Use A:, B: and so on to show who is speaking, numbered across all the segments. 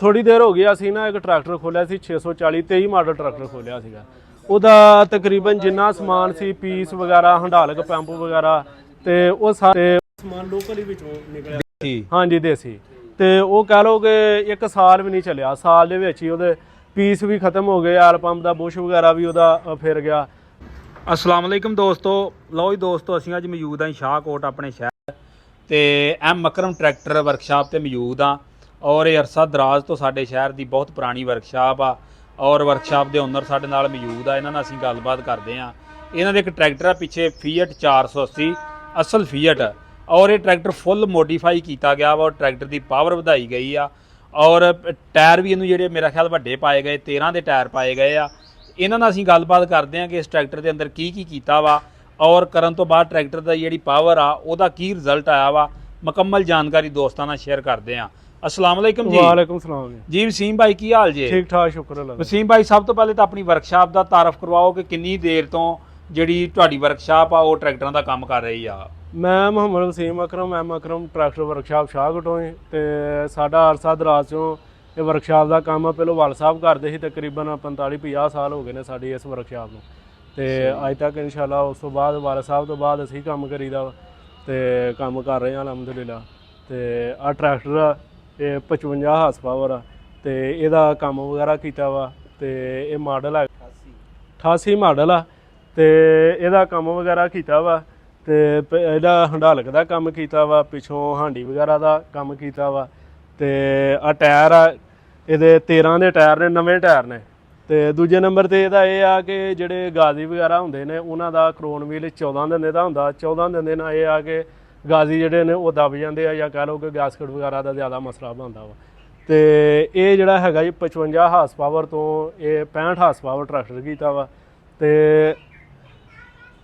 A: ਥੋੜੀ ਦੇਰ ਹੋ ਗਈ ਅਸੀਂ ਨਾ ਇੱਕ ਟਰੈਕਟਰ ਖੋਲਿਆ ਸੀ 640 23 ਮਾਡਲ ਟਰੈਕਟਰ ਖੋਲਿਆ ਸੀਗਾ। ਉਹਦਾ ਤਕਰੀਬਨ ਜਿੰਨਾ ਸਮਾਨ ਸੀ ਪੀਸ ਵਗੈਰਾ ਹੰਡਾਲਕ ਪੰਪ ਵਗੈਰਾ ਤੇ ਉਹ ਸਾਰੇ ਸਮਾਨ ਲੋਕਲ ਹੀ ਵਿੱਚੋਂ ਨਿਕਲਿਆ। ਹਾਂਜੀ ਦੇਸੀ। ਤੇ ਉਹ ਕਹਿ ਲਓ ਕਿ 1 ਸਾਲ ਵੀ ਨਹੀਂ ਚੱਲਿਆ, ਸਾਲ ਦੇ ਵਿੱਚ ਹੀ ਉਹਦੇ ਪੀਸ ਵੀ ਖਤਮ ਹੋ ਗਏ, ਆਲ ਪੰਪ ਦਾ ਬੁਸ਼ ਵਗੈਰਾ ਵੀ ਉਹਦਾ ਫਿਰ ਗਿਆ।
B: अस्सलाम वालेकुम दोस्तों, लो जी दोस्तों ਅਸੀਂ ਅੱਜ ਮੌਜੂਦ ਹਾਂ ਸ਼ਾਹਕੋਟ ਆਪਣੇ ਸ਼ਹਿਰ ਤੇ ਐਮ ਮਕਰਮ ਟਰੈਕਟਰ ਵਰਕਸ਼ਾਪ ਤੇ ਮੌਜੂਦ ਹਾਂ ਔਰ ਇਹ ਅਰਸਾ ਦਰਾਜ਼ ਤੋਂ ਸਾਡੇ ਸ਼ਹਿਰ ਦੀ ਬਹੁਤ ਪੁਰਾਣੀ ਵਰਕਸ਼ਾਪ ਆ ਔਰ ਵਰਕਸ਼ਾਪ ਦੇ ਓਨਰ ਸਾਡੇ ਨਾਲ ਮੌਜੂਦ ਆ। ਇਹਨਾਂ ਨਾਲ ਅਸੀਂ ਗੱਲਬਾਤ ਕਰਦੇ ਹਾਂ। ਇਹਨਾਂ ਦੇ ਇੱਕ ਟਰੈਕਟਰ ਆ ਪਿੱਛੇ ਫੀਅਟ 480 ਅਸਲ ਫੀਅਟ ਔਰ ਇਹ ਟਰੈਕਟਰ ਫੁੱਲ ਮੋਡੀਫਾਈ ਕੀਤਾ ਗਿਆ ਵਾ ਔਰ ਟਰੈਕਟਰ ਦੀ ਪਾਵਰ ਵਧਾਈ ਗਈ ਆ ਔਰ ਟਾਇਰ ਵੀ ਇਹਨੂੰ ਜਿਹੜੇ ਮੇਰਾ ਖਿਆਲ ਵੱਡੇ ਪਾਏ ਗਏ, 13 ਦੇ ਟਾਇਰ ਪਾਏ ਗਏ ਆ। ਇਹਨਾਂ ਨਾਲ ਅਸੀਂ ਗੱਲਬਾਤ ਕਰਦੇ ਹਾਂ ਕਿ ਇਸ ਟਰੈਕਟਰ ਦੇ ਅੰਦਰ ਕੀ ਕੀਤਾ ਵਾ ਔਰ ਕਰਨ ਤੋਂ ਬਾਅਦ ਟਰੈਕਟਰ ਦਾ ਜਿਹੜੀ ਪਾਵਰ ਆ ਉਹਦਾ ਕੀ ਰਿਜ਼ਲਟ ਆਇਆ ਵਾ। ਮੁਕੰਮਲ ਜਾਣਕਾਰੀ ਦੋਸਤਾਂ ਨਾਲ ਸ਼ੇਅਰ ਕਰਦੇ ਹਾਂ। अस्सलाम वालेकुम जी।
A: वालेकुम सलाम
B: जी। वसीम भाई की हाल जी?
A: ठीक ठाक, शुक्र अल्लाह।
B: वसीम भाई सब तो पहले तो अपनी वर्कशाप का तारफ करवाओ कि कितनी देर तो ਜਿਹੜੀ ਤੁਹਾਡੀ ਵਰਕਸ਼ਾਪ ਆ ਉਹ ਟਰੈਕਟਰਾਂ ਦਾ ਕੰਮ ਕਰ ਰਹੀ ਆ।
A: ਮੈਂ Muhammad Waseem Akram M Akram tractor workshop ਸ਼ਾਹਕੋਟੋਂ ਹੀ ਤੇ ਸਾਡਾ ਅਰਸਾ ਦਰਾਜ਼ ਚੋਂ ਇਹ ਵਰਕਸ਼ਾਪ ਦਾ ਕੰਮ ਪਹਿਲਾਂ ਵਾਲ ਸਾਹਿਬ ਕਰਦੇ ਸੀ। ਤਕਰੀਬਨ 45-50 ਸਾਲ ਹੋ ਗਏ ਨੇ ਸਾਡੀ ਇਸ ਵਰਕਸ਼ਾਪ ਨੂੰ ਤੇ ਅੱਜ ਤੱਕ ਇਨਸ਼ਾਅੱਲਾ ਉਸ ਤੋਂ ਬਾਅਦ ਵਾਲ ਸਾਹਿਬ ਤੋਂ ਬਾਅਦ ਅਸੀਂ ਕੰਮ ਕਰੀਦਾ ਤੇ ਕੰਮ ਕਰ ਰਹੇ ਹਾਂ ਅਲਹਮਦੁਲਿਲਾ। ਤੇ ਆਹ ਟਰੈਕਟਰ ਆ ਇਹ 55 ਹਾਰਸ ਪਾਵਰ ਆ ਤੇ ਇਹਦਾ ਕੰਮ ਵਗੈਰਾ ਕੀਤਾ ਵਾ ਤੇ ਇਹ ਮਾਡਲ ਹੈ 88 ਮਾਡਲ ਆ ਤੇ ਇਹਦਾ ਕੰਮ ਵਗੈਰਾ ਕੀਤਾ ਵਾ ਤੇ ਇਹਦਾ ਹੰਡਾਲਕ ਦਾ ਕੰਮ ਕੀਤਾ ਵਾ, ਪਿੱਛੋਂ ਹਾਂਡੀ ਵਗੈਰਾ ਦਾ ਕੰਮ ਕੀਤਾ ਵਾ ਤੇ ਆ ਟਾਇਰ ਆ ਇਹਦੇ 13 ਦੇ ਟਾਇਰ ਨੇ, ਨਵੇਂ ਟਾਇਰ ਨੇ। ਤੇ ਦੂਜੇ ਨੰਬਰ ਤੇ ਇਹਦਾ ਇਹ ਆ ਕਿ ਜਿਹੜੇ ਗਾਜ਼ੀ ਵਗੈਰਾ ਹੁੰਦੇ ਨੇ ਉਹਨਾਂ ਦਾ ਕ੍ਰੋਨ ਵੀਲ 14 ਦਿੰਦੇ ਦਾ ਹੁੰਦਾ। 14 ਦਿੰਦੇ ਨਾਲ ਇਹ ਆ ਕਿ ਗਾਜ਼ੀ ਜਿਹੜੇ ਨੇ ਉਹ ਦਬ ਜਾਂਦੇ ਆ ਜਾਂ ਕਹਿ ਲਓ ਕਿ ਗੈਸਕਟ ਵਗੈਰਾ ਦਾ ਜ਼ਿਆਦਾ ਮਸਲਾ ਬਣਦਾ ਵਾ। ਤੇ ਇਹ ਜਿਹੜਾ ਹੈਗਾ ਜੀ 55 ਹਾਰਸ ਪਾਵਰ ਤੋਂ ਇਹ 65 ਹਾਰਸ ਪਾਵਰ ਟਰੈਕਟਰ ਕੀਤਾ ਵਾ ਤੇ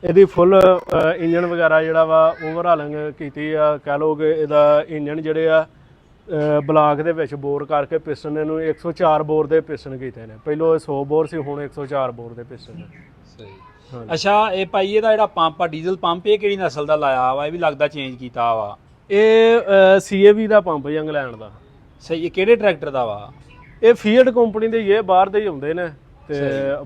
A: ਇਹਦੀ ਫੁੱਲ ਇੰਜਨ ਵਗੈਰਾ ਜਿਹੜਾ ਵਾ ਓਵਰਹਾਲਿੰਗ ਕੀਤੀ ਆ। ਕਹਿ ਲਓ ਕਿ ਇਹਦਾ ਇੰਜਨ ਜਿਹੜੇ ਆ ਬਲਾਕ ਦੇ ਵਿੱਚ ਬੋਰ ਕਰਕੇ ਪਿਸਟਨ ਇਹਨੂੰ 104 ਬੋਰ ਦੇ ਪਿਸਟਨ ਕੀਤੇ ਨੇ। ਪਹਿਲੋਂ ਇਹ 100 ਬੋਰ ਸੀ, ਹੁਣ 104 ਬੋਰ ਦੇ ਪਿਸਟਨ ਨੇ।
B: ਸਹੀ। ਅੱਛਾ ਇਹ ਭਾਈ ਇਹਦਾ ਜਿਹੜਾ ਪੰਪ ਆ ਡੀਜ਼ਲ ਪੰਪ ਇਹ ਕਿਹੜੀ ਨਸਲ ਦਾ ਲਾਇਆ ਵਾ? ਇਹ ਵੀ ਲੱਗਦਾ ਚੇਂਜ ਕੀਤਾ ਵਾ।
A: ਇਹ CAV ਦਾ ਪੰਪ ਜੀ, ਇੰਗਲੈਂਡ ਦਾ।
B: ਸਹੀ। ਇਹ ਕਿਹੜੇ ਟਰੈਕਟਰ ਦਾ ਵਾ?
A: ਇਹ ਫੀਅਟ ਕੰਪਨੀ ਦੇ ਹੀ ਇਹ ਬਾਹਰ ਦੇ ਹੀ ਹੁੰਦੇ ਨੇ ਤੇ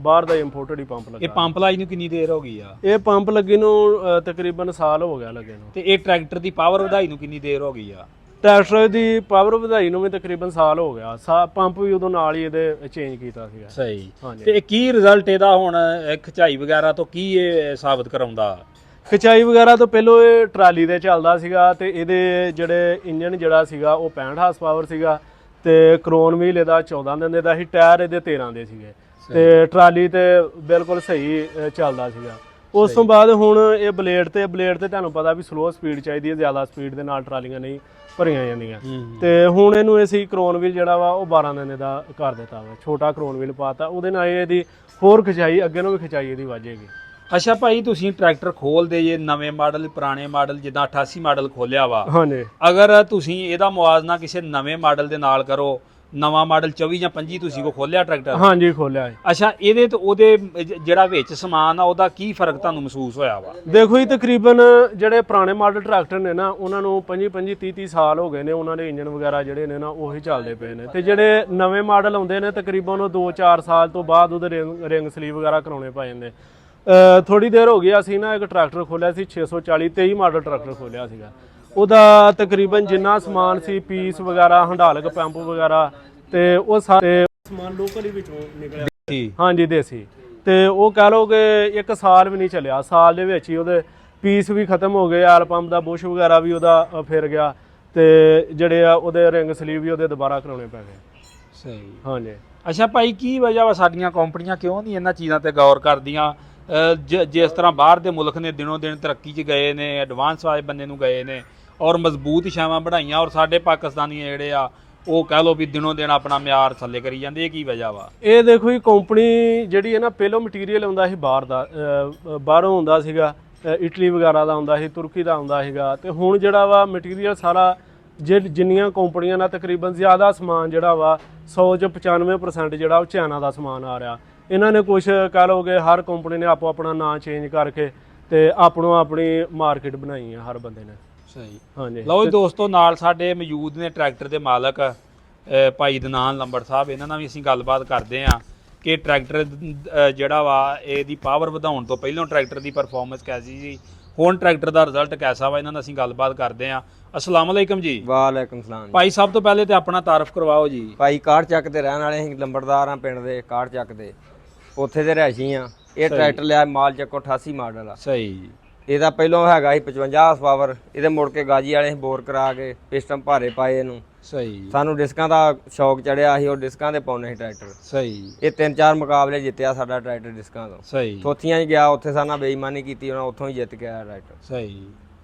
A: ਬਾਹਰ ਦਾ ਇੰਪੋਰਟਡ ਹੀ ਪੰਪ ਲੱਗਾ।
B: ਇਹ ਪੰਪ ਲਾਈ ਨੂੰ ਕਿੰਨੀ ਦੇਰ ਹੋ ਗਈ ਆ?
A: ਇਹ ਪੰਪ ਲੱਗੇ ਨੂੰ ਤਕਰੀਬਨ ਸਾਲ ਹੋ ਗਿਆ ਲੱਗੇ ਨੂੰ।
B: ਤੇ ਇਹ ਟਰੈਕਟਰ ਦੀ ਪਾਵਰ ਵਧਾਈ ਨੂੰ ਕਿੰਨੀ ਦੇਰ ਹੋ ਗਈ ਆ?
A: ਟਰੈਕਟਰ ਦੀ ਪਾਵਰ ਵਧਾਈ ਨੂੰ ਵੀ ਤਕਰੀਬਨ ਸਾਲ ਹੋ ਗਿਆ। ਪੰਪ ਵੀ ਉਦੋਂ ਨਾਲ ਹੀ ਇਹਦੇ ਚੇਂਜ ਕੀਤਾ ਸੀਗਾ।
B: ਸਹੀ। ਤੇ ਇਹ ਕੀ ਰਿਜ਼ਲਟ ਇਹਦਾ ਹੁਣ ਖਿਚਾਈ ਵਗੈਰਾ ਤੋਂ ਕੀ ਇਹ ਸਾਬਤ ਕਰਾਉਂਦਾ?
A: ਖਿਚਾਈ ਵਗੈਰਾ ਤੋਂ ਪਹਿਲੋਂ ਇਹ ਟਰਾਲੀ ਦੇ ਚੱਲਦਾ ਸੀਗਾ ਤੇ ਇਹਦੇ ਜਿਹੜੇ ਇੰਜਨ ਜਿਹੜਾ ਸੀਗਾ ਉਹ 65 ਹਾਰਸ ਪਾਵਰ ਸੀਗਾ ਤੇ ਕ੍ਰੋਨ ਵੀਲ ਇਹਦਾ 14 ਦਿੰਦੇ ਦਾ ਸੀ, ਟਾਇਰ ਇਹਦੇ 13 ਦੇ ਸੀਗੇ ਤੇ ਟਰਾਲੀ ਤੇ ਬਿਲਕੁਲ ਸਹੀ ਚੱਲਦਾ ਸੀਗਾ। ਉਸ ਤੋਂ ਬਾਅਦ ਹੁਣ ਇਹ ਬਲੇਡ ਤੇ ਤੁਹਾਨੂੰ ਪਤਾ ਵੀ ਸਲੋ ਸਪੀਡ ਚਾਹੀਦੀ ਹੈ, ਜ਼ਿਆਦਾ ਸਪੀਡ ਦੇ ਨਾਲ ਟਰਾਲੀਆਂ ਨਹੀਂ ਭਰੀਆਂ ਜਾਂਦੀਆਂ। ਤੇ ਹੁਣ ਇਹਨੂੰ ਅਸੀਂ ਕ੍ਰੋਨ ਵੀਲ ਜਿਹੜਾ ਵਾ ਉਹ 12 ਦਿਨ ਦਾ ਕਰ ਦਿੱਤਾ ਵਾ, ਛੋਟਾ ਕ੍ਰੋਨ ਵੀਲ ਪਾਤਾ। ਉਹਦੇ ਨਾਲ ਇਹਦੀ ਹੋਰ ਖਿਚਾਈ ਅੱਗੇ ਨੂੰ ਵੀ ਖਿਚਾਈ ਇਹਦੀ ਵੱਜੇਗੀ।
B: ਅੱਛਾ ਭਾਈ ਤੁਸੀਂ ਟਰੈਕਟਰ ਖੋਲਦੇ ਜੇ ਨਵੇਂ ਮਾਡਲ ਪੁਰਾਣੇ ਮਾਡਲ ਜਿੱਦਾਂ 88 ਮਾਡਲ ਖੋਲਿਆ ਵਾ,
A: ਹਾਂਜੀ,
B: ਅਗਰ ਤੁਸੀਂ ਇਹਦਾ ਮੁਆਜ਼ਨਾ ਕਿਸੇ ਨਵੇਂ ਮਾਡਲ ਦੇ ਨਾਲ ਕਰੋ, ਨਵਾਂ ਮਾਡਲ 24 ਜਾਂ 25 ਤੁਸੀਂ ਕੋ ਖੋਲਿਆ ਟਰੈਕਟਰ? ਹਾਂਜੀ
A: ਖੋਲਿਆ ਹੈ।
B: ਅੱਛਾ ਇਹਦੇ ਤੇ ਉਹਦੇ ਜਿਹੜਾ ਵਿੱਚ ਸਮਾਨ ਆ ਉਹਦਾ ਕੀ ਫਰਕ ਤੁਹਾਨੂੰ ਮਹਿਸੂਸ ਹੋਇਆ ਵਾ?
A: ਦੇਖੋ ਜੀ ਤਕਰੀਬਨ ਜਿਹੜੇ ਪੁਰਾਣੇ ਮਾਡਲ ਟਰੈਕਟਰ ਨੇ ਨਾ ਉਹਨਾਂ ਨੂੰ 25 30 ਸਾਲ ਹੋ ਗਏ ਨੇ, ਉਹਨਾਂ ਦੇ ਇੰਜਨ ਵਗੈਰਾ ਜਿਹੜੇ ਨੇ ਨਾ ਉਹੀ ਚੱਲਦੇ ਪਏ ਨੇ। ਤੇ ਜਿਹੜੇ ਨਵੇਂ ਮਾਡਲ ਆਉਂਦੇ ਨੇ ਤਕਰੀਬਨ ਉਹ 2-4 ਸਾਲ ਤੋਂ ਬਾਅਦ ਉਹਦੇ ਰਿੰਗ ਸਲੀਵ ਵਗੈਰਾ ਕਰਾਉਣੇ ਪੈ ਜਾਂਦੇ। ਥੋੜੀ ਦੇਰ ਹੋ ਗਈ ਅਸੀਂ ਨਾ ਇੱਕ ਟਰੈਕਟਰ ਖੋਲਿਆ ਸੀ 640 23 ਮਾਡਲ ਟਰੈਕਟਰ ਖੋਲਿਆ ਸੀਗਾ। ਉਹਦਾ ਤਕਰੀਬਨ ਜਿੰਨਾ ਸਮਾਨ ਸੀ ਪੀਸ ਵਗੈਰਾ ਹੰਡਾਲਕ ਪੰਪ ਵਗੈਰਾ ਤੇ ਉਹ ਸਾਰੇ ਸਮਾਨ ਲੋਕਲ ਹੀ ਵਿੱਚੋਂ ਨਿਕਲਿਆ। ਹਾਂਜੀ ਦੇਸੀ। ਤੇ ਉਹ ਕਹਿ ਲਓ ਕਿ 1 ਸਾਲ ਵੀ ਨਹੀਂ ਚੱਲਿਆ, ਸਾਲ ਦੇ ਵਿੱਚ ਹੀ ਉਹਦੇ ਪੀਸ ਵੀ ਖਤਮ ਹੋ ਗਏ, ਆਲ ਪੰਪ ਦਾ ਬੁਸ਼ ਵਗੈਰਾ ਵੀ ਉਹਦਾ ਫਿਰ ਗਿਆ ਤੇ ਜਿਹੜੇ ਆ ਉਹਦੇ ਰਿੰਗ ਸਲੀਵ ਵੀ ਉਹਦੇ ਦੁਬਾਰਾ ਕਰਾਉਣੇ ਪੈ ਗਏ।
B: ਸਹੀ।
A: ਹਾਂਜੀ।
B: ਅੱਛਾ ਭਾਈ ਕੀ ਵਜ੍ਹਾ ਵਾ ਸਾਡੀਆਂ ਕੰਪਨੀਆਂ ਕਿਉਂ ਨਹੀਂ ਇਹਨਾਂ ਚੀਜ਼ਾਂ ਤੇ ਗੌਰ ਕਰਦੀਆਂ? ਜਿਸ ਤਰ੍ਹਾਂ ਬਾਹਰ ਦੇ ਮੁਲਕ ਨੇ ਦਿਨੋਂ ਦਿਨ ਤਰੱਕੀ 'ਚ ਗਏ ਨੇ, ਐਡਵਾਂਸ ਵਾਲੇ ਬੰਦੇ ਨੂੰ ਗਏ ਨੇ ਔਰ ਮਜ਼ਬੂਤ ਛਾਵਾਂ ਬਣਾਈਆਂ ਔਰ ਸਾਡੇ ਪਾਕਿਸਤਾਨੀ ਜਿਹੜੇ ਆ ਉਹ ਕਹਿ ਲਓ ਵੀ ਦਿਨੋਂ ਦਿਨ ਆਪਣਾ ਮਿਆਰ ਥੱਲੇ ਕਰੀ ਜਾਂਦੇ। ਇਹ ਕੀ ਵਜ੍ਹਾ ਵਾ? ਇਹ
A: ਦੇਖੋ ਜੀ ਕੰਪਨੀ ਜਿਹੜੀ ਹੈ ਨਾ ਪਹਿਲੋਂ ਮਟੀਰੀਅਲ ਆਉਂਦਾ ਸੀ ਬਾਹਰ ਦਾ, ਬਾਹਰੋਂ ਹੁੰਦਾ ਸੀਗਾ, ਇਟਲੀ ਵਗੈਰਾ ਦਾ ਆਉਂਦਾ ਸੀ, ਤੁਰਕੀ ਦਾ ਆਉਂਦਾ ਸੀਗਾ। ਤੇ ਹੁਣ ਜਿਹੜਾ ਵਾ ਮਟੀਰੀਅਲ ਸਾਰਾ ਜਿੰਨੀਆਂ ਕੰਪਨੀਆਂ ਨਾਲ ਤਕਰੀਬਨ ਜ਼ਿਆਦਾ ਸਮਾਨ ਜਿਹੜਾ ਵਾ 100 ਚ 95% ਜਿਹੜਾ ਉਹ ਚਾਈਨਾ ਦਾ ਸਮਾਨ ਆ ਰਿਹਾ। ਇਹਨਾਂ ਨੇ ਕੁਛ ਕਹਿ ਲਓ ਕਿ ਹਰ ਕੰਪਨੀ ਨੇ ਆਪੋ ਆਪਣਾ ਨਾਂ ਚੇਂਜ ਕਰਕੇ ਤੇ ਆਪਣੀ ਮਾਰਕੀਟ ਬਣਾਈ ਹੈ ਹਰ ਬੰਦੇ ਨੇ।
B: ਸਹੀ।
A: ਹਾਂਜੀ।
B: ਲਓ ਜੀ ਦੋਸਤੋ ਨਾਲ ਸਾਡੇ ਮੌਜੂਦ ਨੇ ਟਰੈਕਟਰ ਦੇ ਮਾਲਕ ਭਾਈ ਦਨਾਨ ਲੰਬੜ ਸਾਹਿਬ, ਇਹਨਾਂ ਨਾਲ ਵੀ ਅਸੀਂ ਗੱਲਬਾਤ ਕਰਦੇ ਆ ਕਿ ਟਰੈਕਟਰ ਜਿਹੜਾ ਵਾ ਇਹਦੀ ਪਾਵਰ ਵਧਾਉਣ ਤੋਂ ਪਹਿਲਾਂ ਟਰੈਕਟਰ ਦੀ ਪਰਫਾਰਮੈਂਸ ਕੈਸੀ ਸੀ, ਹੁਣ ਟਰੈਕਟਰ ਦਾ ਰਿਜ਼ਲਟ ਕੈਸਾ ਵਾ, ਇਹਨਾਂ ਨਾਲ ਅਸੀਂ ਗੱਲਬਾਤ ਕਰਦੇ ਆ। अस्सलाम वालेकुम जी।
C: वालेकुम सलाम
B: भाई सब तो पहले तो अपना तारफ करवाओ जी।
C: भाई काठ ਚੱਕ ਦੇ ਰਹਿਣ ਵਾਲੇ ਅਸੀਂ ਲੰਬੜਦਾਰ ਆ ਪਿੰਡ ਦੇ ਕਾਠ ਚੱਕ ਦੇ ਉੱਥੇ ਦੇ ਰਹਿਸ਼ੀ ਆ। ਇਹ ਟਰੈਕਟਰ ਲਿਆ ਮਾਲ ਚੱਕੋ 88 ਮਾਡਲ ਆ।
B: ਸਹੀ।
C: ਇਹਦਾ ਪਹਿਲੋਂ ਹੈਗਾ ਸੀ 55 ਹਾਰਸ ਪਾਵਰ, ਇਹਦੇ ਮੁੜ ਕੇ ਗਾਜੀ ਵਾਲੇ ਬੋਰ ਕਰਾ ਕੇ ਪਿਸਟਨ ਭਾਰੇ ਪਾਏ ਇਹਨੂੰ।
B: ਸਹੀ।
C: ਸਾਨੂੰ ਡਿਸਕਾਂ ਦਾ ਸ਼ੌਕ ਚੜਿਆ ਸੀ, ਉਹ ਡਿਸਕਾਂ ਤੇ ਪਾਉਣੇ ਸੀ ਟਰੈਕਟਰ।
B: ਸਹੀ।
C: ਇਹ 3-4 ਮੁਕਾਬਲੇ ਜਿੱਤਿਆ ਸਾਡਾ ਟਰੈਕਟਰ ਡਿਸਕਾਂ ਤੋਂ।
B: ਸਹੀ।
C: ਥੋਥੀਆਂ 'ਚ ਗਿਆ, ਉੱਥੇ ਸਾਡਾ ਬੇਈਮਾਨੀ ਕੀਤੀ, ਉਹਨਾਂ ਉੱਥੋਂ ਹੀ ਜਿੱਤ ਕੇ ਆਇਆ ਟਰੈਕਟਰ।
B: ਸਹੀ।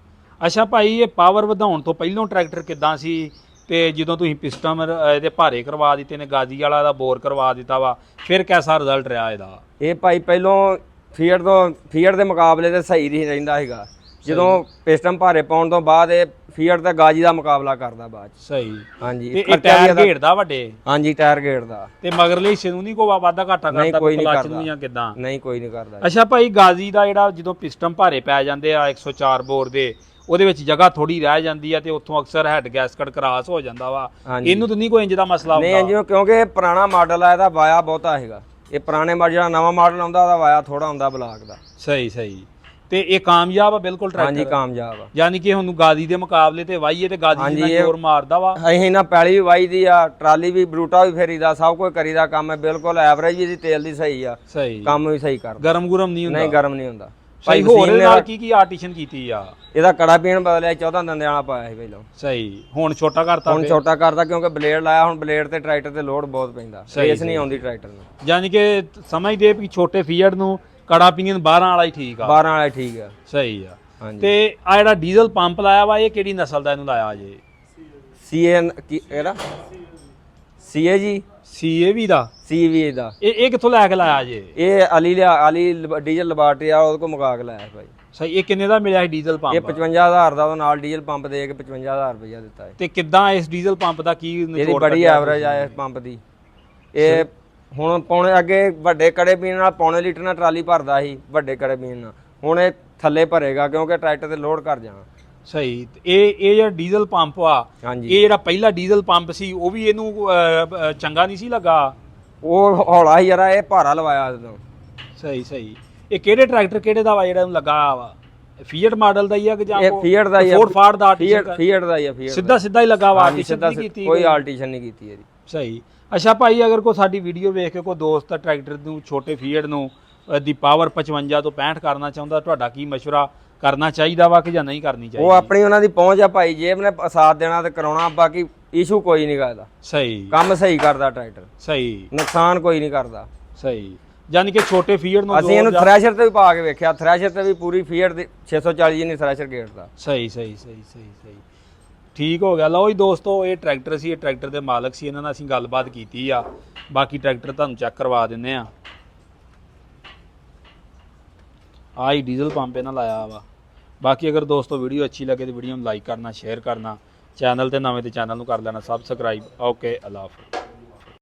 B: ਅੱਛਾ ਭਾਈ, ਇਹ ਪਾਵਰ ਵਧਾਉਣ ਤੋਂ ਪਹਿਲਾਂ ਟਰੈਕਟਰ ਕਿੱਦਾਂ ਸੀ ਤੇ ਜਦੋਂ ਤੁਸੀਂ ਪਿਸਟਨ ਇਹਦੇ ਭਾਰੇ ਕਰਵਾ ਦਿੱਤੇ ਨੇ, ਗਾਜੀ ਵਾਲਾ ਦਾ ਬੋਰ ਕਰਵਾ ਦਿੱਤਾ ਵਾ, ਫਿਰ ਕਿਹਦਾ ਰਿਜ਼ਲਟ ਰਿਹਾ ਇਹਦਾ?
C: ਇਹ ਭਾਈ ਪਹਿਲੋਂ ਫੀਅਰ ਦੇ ਮੁਕਾਬਲੇ ਤੇ ਸਹੀ ਨਹੀਂ ਰਹਿੰਦਾ ਹੈਗਾ। ਜਦੋਂ ਪਿਸਟਨ ਭਾਰੇ ਪਾਉਣ ਤੋਂ ਬਾਅਦ ਇਹ ਫੀਅਰ ਤੇ ਗਾਜੀ ਦਾ ਮੁਕਾਬਲਾ ਕਰਦਾ ਬਾਅਦ ਚ।
B: ਸਹੀ।
C: ਹਾਂਜੀ।
B: ਤੇ ਇਹ ਟਾਇਰ ਘੇੜਦਾ ਵੱਡੇ?
C: ਹਾਂਜੀ, ਟਾਇਰ ਘੇੜਦਾ।
B: ਤੇ ਮਗਰਲੇ ਹਿੱਸੇ ਨੂੰ ਨਹੀਂ ਕੋਈ ਵਾਧਾ ਘਾਟਾ ਕਰਦਾ ਕਲਚ ਨੂੰ ਜਾਂ ਕਿਦਾਂ?
C: ਨਹੀਂ, ਕੋਈ ਨਹੀਂ ਕਰਦਾ।
B: ਅੱਛਾ ਭਾਈ, ਗਾਜੀ ਦਾ ਜਿਹੜਾ ਜਦੋਂ ਪਿਸਟਨ ਭਾਰੇ ਪੈ ਜਾਂਦੇ ਆ 104 ਬੋਰ ਦੇ, ਉਹਦੇ ਵਿੱਚ ਜਗ੍ਹਾ ਥੋੜੀ ਰਹਿ ਜਾਂਦੀ ਆ ਤੇ ਉੱਥੋਂ ਅਕਸਰ ਹੈਡ ਗੈਸਕਟ ਕ੍ਰਾਸ ਹੋ ਜਾਂਦਾ ਵਾ। ਇਹਨੂੰ ਤਾਂ ਨਹੀਂ ਕੋਈ ਇੰਜ ਦਾ ਮਸਲਾ ਹੁੰਦਾ?
C: ਨਹੀਂ ਜੀ, ਕਿਉਂਕਿ ਇਹ ਪੁਰਾਣਾ ਮਾਡਲ ਆ, ਇਹਦਾ ਵਾਇਆ ਬਹੁਤਾ ਹੈਗਾ। ਇਹ ਪੁਰਾਣੇ ਮਾਡਲ, ਜਿਹੜਾ ਨਵਾਂ ਮਾਡਲ ਆਉਂਦਾ ਉਹਦਾ ਵਾਇਆ ਥੋੜਾ ਹੁੰਦਾ ਬਲਾਕ ਦਾ।
B: ਸਹੀ। ਸਹੀ। ਤੇ ਇਹ ਕਾਮਯਾਬ ਆ ਬਿਲਕੁਲ ਟਰੈਕਟਰ?
C: ਹਾਂਜੀ, ਕਾਮਯਾਬ ਆ।
B: ਯਾਨੀ ਕਿ ਹੁਣ ਗਾਜੀ ਦੇ ਮੁਕਾਬਲੇ ਤੇ ਵਾਹੀਏ ਤੇ ਗਾਜੀ ਜਿੰਨਾ ਜ਼ੋਰ ਮਾਰਦਾ ਵਾ।
C: ਅਸੀਂ ਨਾ ਪੈਲੀ ਵੀ ਵਾਈ ਦੀ ਆ, ਟਰਾਲੀ ਵੀ ਬਰੂਟਾ ਵੀ ਫੇਰੀਦਾ, ਸਭ ਕੁਝ ਕਰੀਦਾ ਕੰਮ ਹੈ। ਬਿਲਕੁਲ ਐਵਰੇਜ ਵੀ ਇਹਦੀ ਤੇਲ ਦੀ ਸਹੀ ਆ।
B: ਸਹੀ।
C: ਕੰਮ ਵੀ ਸਹੀ ਕਰਦਾ।
B: ਗਰਮ ਗੁਰਮ ਨਹੀਂ ਹੁੰਦਾ?
C: ਨਹੀਂ, ਗਰਮ ਨਹੀਂ ਹੁੰਦਾ
B: ਭਾਈ। ਹੋਰ ਨਾਲ ਕੀ ਆਰਟੀਸ਼ਨ ਕੀਤੀ ਆ?
C: ਇਹਦਾ ਕੜਾ ਪੀਣ ਬਦਲਿਆ, 14 ਦੰਦਿਆਂ ਵਾਲਾ ਪਾਇਆ ਸੀ ਪਹਿਲਾਂ।
B: ਸਹੀ। ਹੁਣ ਛੋਟਾ ਕਰਤਾ?
C: ਹੁਣ ਛੋਟਾ ਕਰਦਾ ਕਿਉਂਕਿ ਬਲੇਡ ਲਾਇਆ। ਹੁਣ ਬਲੇਡ ਤੇ ਟਰੈਕਟਰ ਤੇ ਲੋਡ ਬਹੁਤ ਪੈਂਦਾ, ਰੇਸ ਨਹੀਂ ਆਉਂਦੀ ਟਰੈਕਟਰ ਨੂੰ।
B: ਯਾਨੀ ਕਿ ਸਮਝਦੇ ਵੀ ਛੋਟੇ ਫੀਅਰ ਨੂੰ ਕੜਾ ਪੀਣ 12 ਵਾਲਾ ਹੀ ਠੀਕ ਆ?
C: 12 ਵਾਲਾ ਠੀਕ ਆ।
B: ਸਹੀ ਆ।
C: ਹਾਂਜੀ।
B: ਤੇ ਆ ਜਿਹੜਾ ਡੀਜ਼ਲ ਪੰਪ ਲਾਇਆ ਵਾ, ਇਹ ਕਿਹੜੀ ਨਸਲ ਦਾ ਇਹਨੂੰ ਲਾਇਆ ਜੇ?
C: ਸੀਏ ਇਹਦਾ ਸੀਏ ਜੀ।
B: ਸੀਏਵੀ ਦਾ?
C: ਸੀਵੀ ਦਾ।
B: ਇਹ ਕਿੱਥੋਂ ਲੈ ਕੇ ਲਾਇਆ ਜੇ?
C: ਇਹ ਅਲੀ ਡੀਜ਼ਲ ਲੈਬਾਰਟਰੀ ਆ, ਉਹਦੇ ਕੋਲ ਮੁਕਾ ਕੇ ਲਾਇਆ ਭਾਈ।
B: ਸਹੀ। ਇਹ ਕਿੰਨੇ ਦਾ ਮਿਲਿਆ ਸੀ ਡੀਜ਼ਲ ਪੰਪ?
C: ਇਹ 55000 ਦਾ, ਉਹ ਨਾਲ ਡੀਜ਼ਲ ਪੰਪ ਦੇ ਕੇ 55000 ਰੁਪਇਆ ਦਿੱਤਾ ਹੈ।
B: ਤੇ ਕਿੱਦਾਂ ਇਸ ਡੀਜ਼ਲ ਪੰਪ ਦਾ ਕੀ
C: ਇਹਦੀ ਬੜੀ ਐਵਰੇਜ ਆ ਇਸ ਪੰਪ ਦੀ। ਇਹ ਹੁਣ ਪੌਣੇ ਅੱਗੇ ਵੱਡੇ ਕੜੇ ਪੀਣ ਨਾਲ ਪੌਣੇ ਲੀਟਰ ਨਾਲ ਟਰਾਲੀ ਭਰਦਾ ਸੀ, ਵੱਡੇ ਕੜੇ ਪੀਣ ਨਾਲ। ਹੁਣ ਇਹ ਥੱਲੇ ਭਰੇਗਾ ਕਿਉਂਕਿ ਟਰੈਕਟਰ ਤੇ ਲੋਡ ਕਰ ਜਾਣਾ।
B: ਸਹੀ। ਇਹ ਜਿਹੜਾ ਡੀਜ਼ਲ ਪੰਪ ਆ,
C: ਹਾਂਜੀ,
B: ਇਹ ਜਿਹੜਾ ਪਹਿਲਾ ਡੀਜ਼ਲ ਪੰਪ ਸੀ ਉਹ ਵੀ ਇਹਨੂੰ ਚੰਗਾ ਨਹੀਂ ਸੀ ਲੱਗਾ?
C: ਉਹ ਹੌਲਾ ਹੀ ਯਾਰਾ, ਇਹ ਭਾਰਾ ਲਵਾਇਆ ਜਦੋਂ।
B: ਸਹੀ। ਸਹੀ। ਇਹ ਕਿਹੜੇ ਟਰੈਕਟਰ ਕਿਹੜੇ ਦਾ ਵਾ ਜਿਹੜਾ ਇਹਨੂੰ ਲੱਗਾ ਵਾ? ਫੀਅਟ ਮਾਡਲ ਦਾ ਹੀ ਆ ਕਿ ਜਾਂ
C: ਇਹ ਫੀਅਟ ਦਾ ਹੀ ਆ?
B: ਫੋਰਡ ਫਾਰਡ ਦਾ?
C: ਫੀਅਟ ਦਾ ਹੀ ਆ। ਫੀਅਟ
B: ਸਿੱਧਾ ਹੀ ਲੱਗਾ ਵਾ, ਆਰਟੀਸ਼ਨ ਨਹੀਂ ਕੀਤੀ?
C: ਕੋਈ ਆਰਟੀਸ਼ਨ ਨਹੀਂ ਕੀਤੀ ਇਹਦੀ।
B: ਸਹੀ। ਅੱਛਾ ਭਾਈ, ਅਗਰ ਕੋਈ ਸਾਡੀ ਵੀਡੀਓ ਵੇਖ ਕੇ ਕੋਈ ਦੋਸਤ ਟਰੈਕਟਰ ਨੂੰ, ਛੋਟੇ ਫੀਅਟ ਨੂੰ ਦੀ ਪਾਵਰ 55 ਤੋਂ 65 ਕਰਨਾ ਚਾਹੁੰਦਾ, ਤੁਹਾਡਾ ਕੀ ਮਸ਼ਵਰਾ? ਕਰਨਾ ਚਾਹੀਦਾ ਵਾ ਕਿ ਜਾਂ ਨਹੀਂ ਕਰਨੀ ਚਾਹੀਦੀ?
C: ਉਹ ਆਪਣੀ ਉਹਨਾਂ ਦੀ ਪਹੁੰਚ ਆ ਭਾਈ, ਜੇਬ ਨੇ ਸਾਥ ਦੇਣਾ ਤੇ ਕਰਾਉਣਾ, ਬਾਕੀ ਇਸ਼ੂ ਕੋਈ ਨਹੀਂ ਕਰਦਾ।
B: ਸਹੀ।
C: ਕੰਮ ਸਹੀ ਕਰਦਾ ਟਰੈਕਟਰ।
B: ਸਹੀ।
C: ਨੁਕਸਾਨ ਕੋਈ ਨਹੀਂ ਕਰਦਾ।
B: ਸਹੀ। ਯਾਨੀ ਕਿ ਛੋਟੇ ਫੀਅਰ ਨੂੰ
C: ਅਸੀਂ ਇਹਨੂੰ ਥ੍ਰੈਸ਼ਰ ਤੇ ਵੀ ਪਾ ਕੇ ਵੇਖਿਆ, ਥ੍ਰੈਸ਼ਰ ਤੇ ਵੀ ਪੂਰੀ ਫੀਅਰ ਦੀ 640 ਜਿੰਨੀ ਥ੍ਰੈਸ਼ਰ ਗੇੜਦਾ।
B: ਸਹੀ। ਠੀਕ ਹੋ ਗਿਆ। ਲਓ ਜੀ ਦੋਸਤੋ, ਇਹ ਟਰੈਕਟਰ ਸੀ, ਇਹ ਟਰੈਕਟਰ ਦੇ ਮਾਲਕ ਸੀ, ਇਹਨਾਂ ਨਾਲ ਅਸੀਂ ਗੱਲਬਾਤ ਕੀਤੀ ਆ। ਬਾਕੀ ਟਰੈਕਟਰ ਤੁਹਾਨੂੰ ਚੈੱਕ ਕਰਵਾ ਦਿੰਨੇ ਆ। ਆਹ ਹੀ ਡੀਜ਼ਲ ਪੰਪ ਇਹਨਾਂ ਲਾਇਆ ਵਾ। ਬਾਕੀ ਅਗਰ ਦੋਸਤੋ ਵੀਡੀਓ ਅੱਛੀ ਲੱਗੇ ਤਾਂ ਵੀਡੀਓ ਨੂੰ ਲਾਈਕ ਕਰਨਾ, ਸ਼ੇਅਰ ਕਰਨਾ, ਚੈਨਲ ਤੇ ਨਵੇਂ ਤੇ ਚੈਨਲ ਨੂੰ ਕਰ ਲੈਣਾ ਸਬਸਕ੍ਰਾਈਬ। ਓਕੇ, ਅੱਲਾ ਹਾਫਿਜ਼।